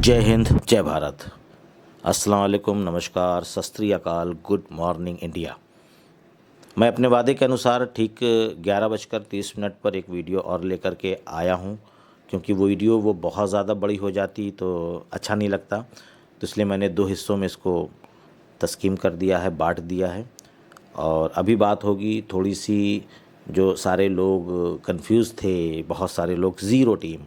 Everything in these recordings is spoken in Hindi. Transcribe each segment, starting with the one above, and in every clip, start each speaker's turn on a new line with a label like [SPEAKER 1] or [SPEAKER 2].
[SPEAKER 1] जय हिंद, जय भारत। अस्सलाम वालेकुम, नमस्कार, सत श्री अकाल, गुड मॉर्निंग इंडिया। मैं अपने वादे के अनुसार ठीक 11:30 पर एक वीडियो और लेकर के आया हूं, क्योंकि वो वीडियो बहुत ज़्यादा बड़ी हो जाती तो अच्छा नहीं लगता। तो इसलिए मैंने 2 हिस्सों में इसको तस्कीम कर दिया है, बांट दिया है। और अभी बात होगी थोड़ी सी, जो सारे लोग कंफ्यूज थे, बहुत सारे लोग ज़ीरो टीम।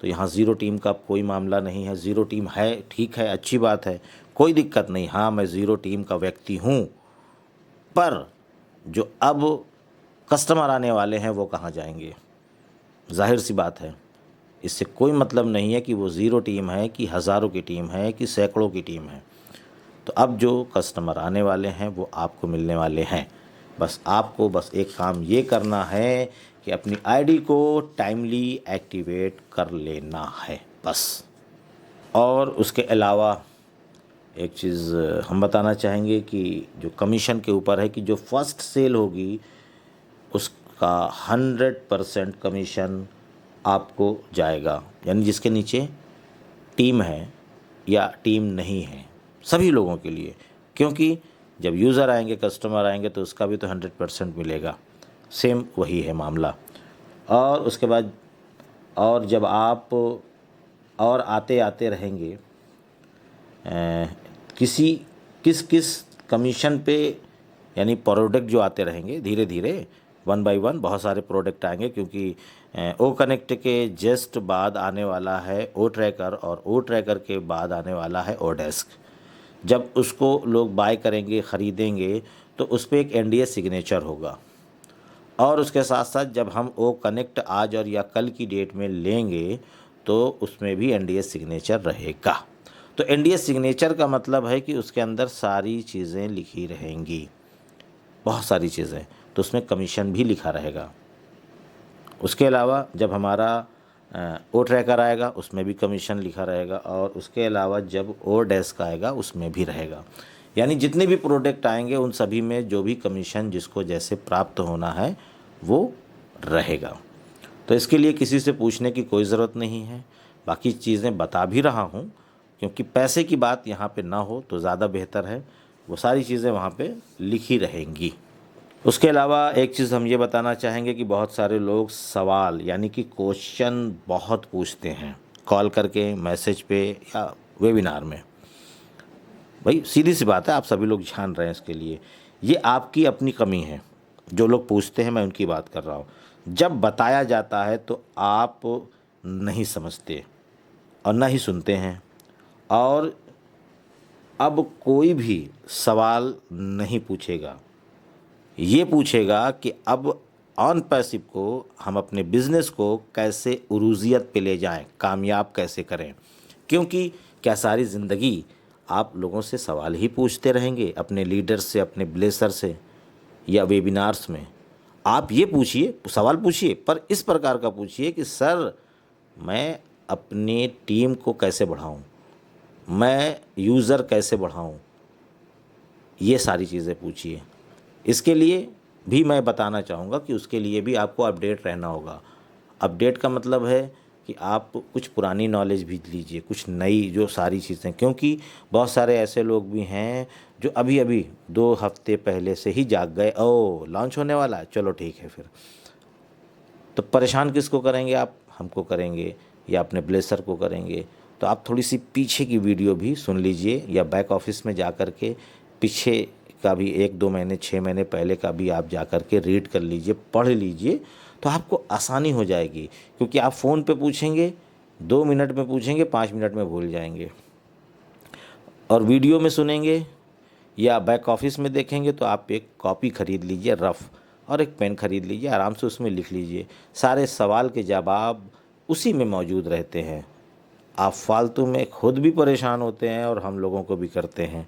[SPEAKER 1] तो यहाँ ज़ीरो टीम का कोई मामला नहीं है। ज़ीरो टीम है, ठीक है, अच्छी बात है, कोई दिक्कत नहीं। हाँ, मैं ज़ीरो टीम का व्यक्ति हूँ, पर जो अब कस्टमर आने वाले हैं वो कहाँ जाएंगे? जाहिर सी बात है, इससे कोई मतलब नहीं है कि वो ज़ीरो टीम है, कि हज़ारों की टीम है, कि सैकड़ों की टीम है। तो अब जो कस्टमर आने वाले हैं वो आपको मिलने वाले हैं। आपको एक काम ये करना है कि अपनी आईडी को टाइमली एक्टिवेट कर लेना है, बस। और उसके अलावा एक चीज़ हम बताना चाहेंगे कि जो कमीशन के ऊपर है, कि जो फर्स्ट सेल होगी उसका 100% कमीशन आपको जाएगा। यानी जिसके नीचे टीम है या टीम नहीं है, सभी लोगों के लिए। क्योंकि जब यूज़र आएंगे, कस्टमर आएंगे, तो उसका भी तो 100% मिलेगा। सेम वही है मामला। और उसके बाद और जब आप और आते आते रहेंगे, किसी किस किस कमीशन पे, यानी प्रोडक्ट जो आते रहेंगे धीरे धीरे, 1 बाय 1 बहुत सारे प्रोडक्ट आएंगे। क्योंकि ओ कनेक्ट के जस्ट बाद आने वाला है ओ ट्रैकर, और ओ ट्रैकर के बाद आने वाला है ओ डेस्क। जब उसको लोग बाय करेंगे, ख़रीदेंगे, तो उस पर एक एनडीएस सिग्नेचर होगा। और उसके साथ साथ जब हम ओ कनेक्ट आज और या कल की डेट में लेंगे, तो उसमें भी एनडीएस सिग्नेचर रहेगा। तो एनडीएस सिग्नेचर का मतलब है कि उसके अंदर सारी चीज़ें लिखी रहेंगी, बहुत सारी चीज़ें। तो उसमें कमीशन भी लिखा रहेगा। उसके अलावा जब हमारा ओ ट्रैकर आएगा, उसमें भी कमीशन लिखा रहेगा। और उसके अलावा जब ओ डेस्क आएगा, उसमें भी रहेगा। यानी जितने भी प्रोडक्ट आएंगे उन सभी में जो भी कमीशन जिसको जैसे प्राप्त होना है वो रहेगा। तो इसके लिए किसी से पूछने की कोई ज़रूरत नहीं है। बाकी चीज़ें बता भी रहा हूँ, क्योंकि पैसे की बात यहाँ पे ना हो तो ज़्यादा बेहतर है। वो सारी चीज़ें वहाँ पे लिखी रहेंगी। उसके अलावा एक चीज़ हम ये बताना चाहेंगे कि बहुत सारे लोग सवाल, यानी कि क्वेश्चन बहुत पूछते हैं, कॉल करके, मैसेज पे या वेबिनार में। भाई सीधी सी बात है, आप सभी लोग जान रहे हैं इसके लिए। ये आपकी अपनी कमी है। जो लोग पूछते हैं, मैं उनकी बात कर रहा हूँ। जब बताया जाता है तो आप नहीं समझते और ना ही सुनते हैं। और अब कोई भी सवाल नहीं पूछेगा, ये पूछेगा कि अब ऑन पैसिव को हम अपने बिज़नेस को कैसे उरूजियत पे ले जाएं, कामयाब कैसे करें। क्योंकि क्या सारी ज़िंदगी आप लोगों से सवाल ही पूछते रहेंगे, अपने लीडर से, अपने ब्लेसर से या वेबिनार्स में? आप ये पूछिए, सवाल पूछिए, पर इस प्रकार का पूछिए कि सर, मैं अपनी टीम को कैसे बढ़ाऊं, मैं यूज़र कैसे बढ़ाऊं, ये सारी चीज़ें पूछिए। इसके लिए भी मैं बताना चाहूँगा कि उसके लिए भी आपको अपडेट रहना होगा। अपडेट का मतलब है कि आप कुछ पुरानी नॉलेज भी लीजिए, कुछ नई जो सारी चीज़ें। क्योंकि बहुत सारे ऐसे लोग भी हैं जो अभी अभी 2 हफ्ते पहले से ही जाग गए, ओ लॉन्च होने वाला है, चलो ठीक है फिर। तो परेशान किसको करेंगे आप? हमको करेंगे या अपने ब्लेसर को करेंगे। तो आप थोड़ी सी पीछे की वीडियो भी सुन लीजिए, या बैक ऑफिस में जा कर के पीछे का भी 1-2 महीने, 6 महीने पहले का भी आप जा कर के रीड कर लीजिए, पढ़ लीजिए, तो आपको आसानी हो जाएगी। क्योंकि आप फ़ोन पे पूछेंगे, 2 मिनट में पूछेंगे, 5 मिनट में भूल जाएंगे। और वीडियो में सुनेंगे या बैक ऑफिस में देखेंगे तो आप एक कॉपी ख़रीद लीजिए रफ़, और एक पेन ख़रीद लीजिए, आराम से उसमें लिख लीजिए। सारे सवाल के जवाब उसी में मौजूद रहते हैं। आप फालतू में खुद भी परेशान होते हैं और हम लोगों को भी करते हैं।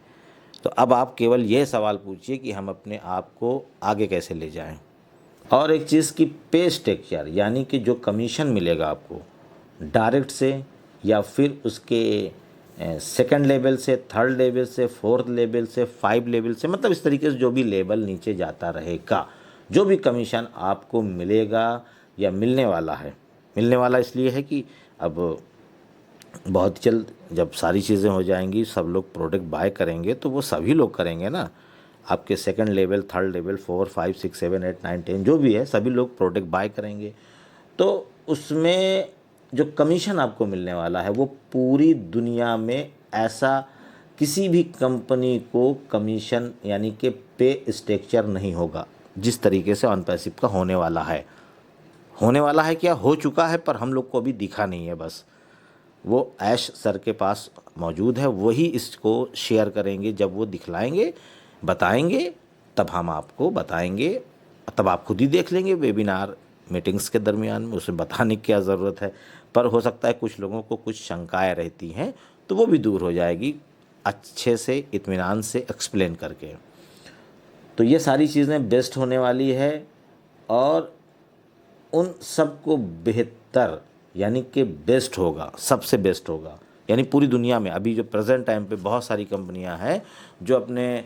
[SPEAKER 1] तो अब आप केवल यह सवाल पूछिए कि हम अपने आप को आगे कैसे ले जाएं। और एक चीज़ की पे स्ट्रक्चर, यानी कि जो कमीशन मिलेगा आपको डायरेक्ट से, या फिर उसके सेकंड लेवल से, थर्ड लेवल से, फोर्थ लेवल से, 5 लेवल से, मतलब इस तरीके से जो भी लेवल नीचे जाता रहेगा, जो भी कमीशन आपको मिलेगा या मिलने वाला है। मिलने वाला इसलिए है कि अब बहुत जल्द जब सारी चीज़ें हो जाएंगी, सब लोग प्रोडक्ट बाय करेंगे, तो वो सभी लोग करेंगे ना। आपके सेकंड लेवल, थर्ड लेवल, 4, 5, 6, 7, 8, 9, 10 जो भी है, सभी लोग प्रोडक्ट बाय करेंगे। तो उसमें जो कमीशन आपको मिलने वाला है वो पूरी दुनिया में ऐसा किसी भी कंपनी को कमीशन यानी कि पे स्ट्रक्चर नहीं होगा जिस तरीके से ऑन पैसिव का होने वाला है। होने वाला है क्या, हो चुका है, पर हम लोग को अभी दिखा नहीं है। बस वो ऐश सर के पास मौजूद है, वही इसको शेयर करेंगे। जब वो दिखलाएंगे, बताएंगे, तब हम आपको बताएंगे, तब आप खुद ही देख लेंगे वेबिनार मीटिंग्स के दरमियान में। उसे बताने की क्या ज़रूरत है। पर हो सकता है कुछ लोगों को कुछ शंकाएं रहती हैं, तो वो भी दूर हो जाएगी अच्छे से इत्मीनान से एक्सप्लेन करके। तो ये सारी चीज़ें बेस्ट होने वाली है, और उन सबको बेहतर यानी कि बेस्ट होगा, सबसे बेस्ट होगा। यानी पूरी दुनिया में अभी जो प्रेजेंट टाइम पे बहुत सारी कंपनियां हैं जो अपने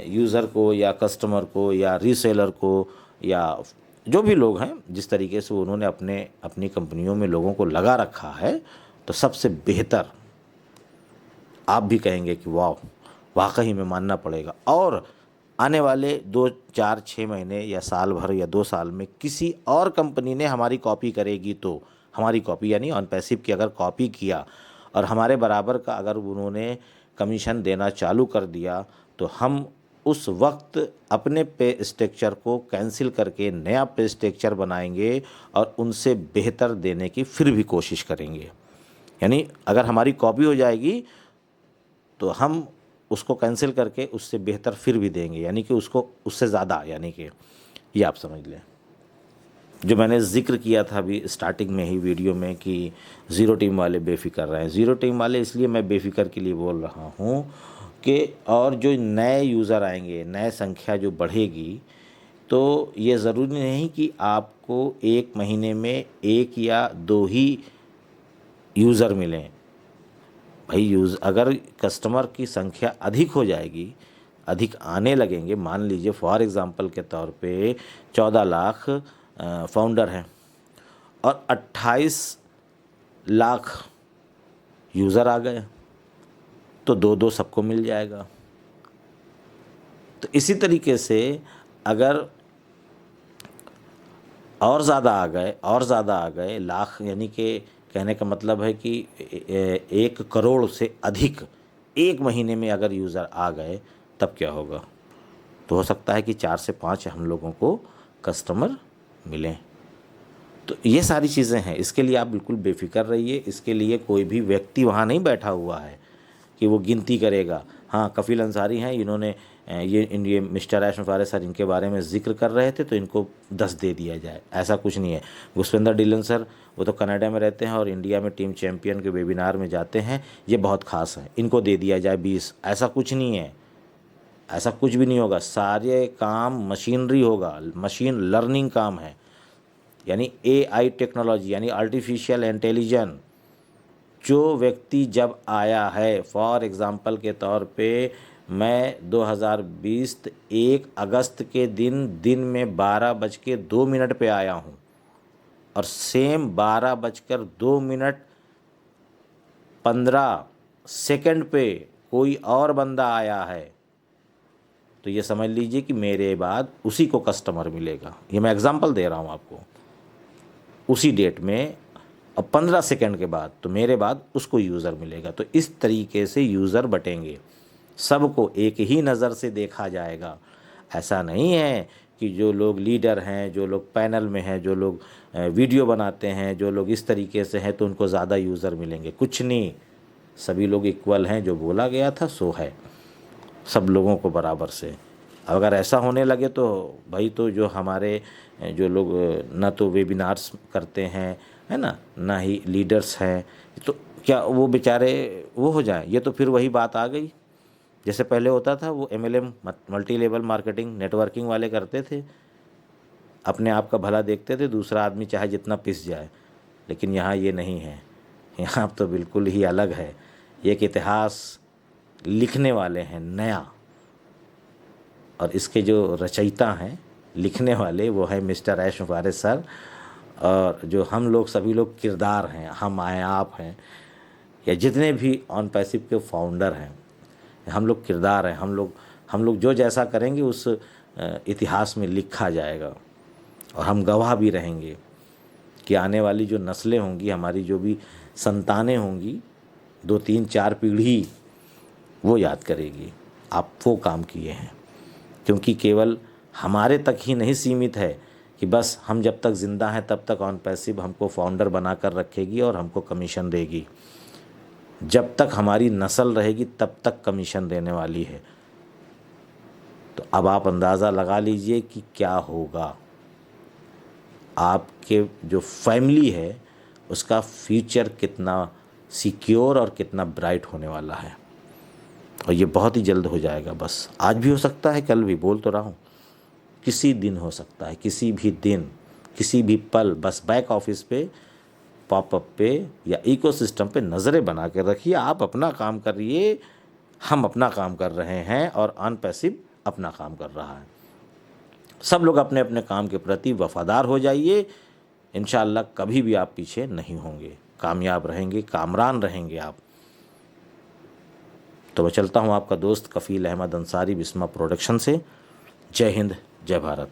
[SPEAKER 1] यूज़र को या कस्टमर को या रीसेलर को या जो भी लोग हैं, जिस तरीके से उन्होंने अपनी कंपनियों में लोगों को लगा रखा है, तो सबसे बेहतर आप भी कहेंगे कि वाह, वाकई में मानना पड़ेगा। और आने वाले 2, 4, 6 महीने या साल भर या 2 साल में किसी और कंपनी ने हमारी कॉपी करेगी, तो हमारी कॉपी यानी ऑन पैसिव की अगर कॉपी किया और हमारे बराबर का अगर उन्होंने कमीशन देना चालू कर दिया, तो हम उस वक्त अपने पे स्ट्रक्चर को कैंसिल करके नया पे स्ट्रक्चर बनाएंगे और उनसे बेहतर देने की फिर भी कोशिश करेंगे। यानी अगर हमारी कॉपी हो जाएगी तो हम उसको कैंसिल करके उससे बेहतर फिर भी देंगे, यानी कि उसको उससे ज़्यादा, यानी कि ये आप समझ लें। जो मैंने ज़िक्र किया था अभी स्टार्टिंग में ही वीडियो में कि ज़ीरो टीम वाले बेफिक्र रहे हैं। ज़ीरो टीम वाले इसलिए मैं बेफिक्र के लिए बोल रहा हूँ कि और जो नए यूज़र आएंगे, नए संख्या जो बढ़ेगी, तो ये ज़रूरी नहीं कि आपको एक महीने में 1 या 2 ही यूज़र मिलें। भाई अगर कस्टमर की संख्या अधिक हो जाएगी, अधिक आने लगेंगे, मान लीजिए फॉर एग्ज़ाम्पल के तौर पे 14 लाख फाउंडर हैं और 28 लाख यूज़र आ गए, तो 2-2 सबको मिल जाएगा। तो इसी तरीके से अगर और ज़्यादा आ गए लाख, यानी कि कहने का मतलब है कि 1 करोड़ से अधिक एक महीने में अगर यूज़र आ गए, तब क्या होगा। तो हो सकता है कि 4 से 5 हम लोगों को कस्टमर मिलें। तो ये सारी चीज़ें हैं, इसके लिए आप बिल्कुल बेफिक्र रहिए। इसके लिए कोई भी व्यक्ति वहाँ नहीं बैठा हुआ है कि वो गिनती करेगा। हाँ, कफील अंसारी हैं, इन्होंने ये मिस्टर ऐश मुफारिस सर इनके बारे में ज़िक्र कर रहे थे तो इनको 10 दे दिया जाए, ऐसा कुछ नहीं है। पुष्पेंद्र डिलन सर, वो तो कनाडा में रहते हैं और इंडिया में टीम चैम्पियन के वेबिनार में जाते हैं, ये बहुत ख़ास है, इनको दे दिया जाए 20, ऐसा कुछ नहीं है। ऐसा कुछ भी नहीं होगा। सारे काम मशीनरी होगा, मशीन लर्निंग काम है, यानी AI टेक्नोलॉजी, यानी आर्टिफिशियल इंटेलिजेंस। जो व्यक्ति जब आया है, फॉर एग्ज़ाम्पल के तौर पे मैं 2020 1 अगस्त के दिन में 12:02 पे आया हूँ और सेम 12:15 पे कोई और बंदा आया है, तो ये समझ लीजिए कि मेरे बाद उसी को कस्टमर मिलेगा। ये मैं एग्जांपल दे रहा हूँ आपको। उसी डेट में अब 15 सेकंड के बाद तो मेरे बाद उसको यूज़र मिलेगा। तो इस तरीके से यूज़र बटेंगे, सबको एक ही नज़र से देखा जाएगा। ऐसा नहीं है कि जो लोग लीडर हैं, जो लोग पैनल में हैं, जो लोग वीडियो बनाते हैं, जो लोग इस तरीके से हैं तो उनको ज़्यादा यूज़र मिलेंगे, कुछ नहीं। सभी लोग इक्वल हैं, जो बोला गया था सो है, सब लोगों को बराबर से। अगर ऐसा होने लगे तो भाई, तो जो हमारे जो लोग ना तो वेबिनार्स करते हैं, है ना ही लीडर्स हैं, तो क्या वो बेचारे वो हो जाएं। ये तो फिर वही बात आ गई जैसे पहले होता था, वो MLM multi level marketing networking वाले करते थे, अपने आप का भला देखते थे, दूसरा आदमी चाहे जितना पिस जाए। लेकिन यहाँ ये नहीं है, यहाँ तो बिल्कुल ही अलग है। एक इतिहास लिखने वाले हैं नया, और इसके जो रचयिता हैं, लिखने वाले, वो है मिस्टर ऐश मुफारिस सर, और जो हम लोग सभी लोग किरदार हैं, हम आए आप हैं, या जितने भी ऑन पैसिव के फाउंडर हैं, हम लोग किरदार हैं, हम लोग जो जैसा करेंगे उस इतिहास में लिखा जाएगा और हम गवाह भी रहेंगे कि आने वाली जो नस्लें होंगी, हमारी जो भी संतानें होंगी, 2 3 4 पीढ़ी वो याद करेगी आप वो काम किए हैं। क्योंकि केवल हमारे तक ही नहीं सीमित है कि बस हम जब तक ज़िंदा हैं तब तक ऑन पैसिव हमको फाउंडर बना कर रखेगी और हमको कमीशन देगी। जब तक हमारी नस्ल रहेगी तब तक कमीशन देने वाली है। तो अब आप अंदाज़ा लगा लीजिए कि क्या होगा, आपके जो फैमिली है उसका फ्यूचर कितना सिक्योर और कितना ब्राइट होने वाला है। और ये बहुत ही जल्द हो जाएगा, बस आज भी हो सकता है, कल भी, बोल तो रहा हूँ, किसी दिन हो सकता है, किसी भी दिन, किसी भी पल। बस बैक ऑफिस पे, पॉपअप पे या इकोसिस्टम पे नज़रें बना के रखिए। आप अपना काम करिए, हम अपना काम कर रहे हैं और अनपैसिव अपना काम कर रहा है। सब लोग अपने अपने काम के प्रति वफादार हो जाइए, इंशाअल्लाह कभी भी आप पीछे नहीं होंगे, कामयाब रहेंगे, कामरान रहेंगे आप। तो मैं चलता हूँ, आपका दोस्त कफ़ील अहमद अंसारी, बिस्मा प्रोडक्शन से। जय हिंद, जय भारत।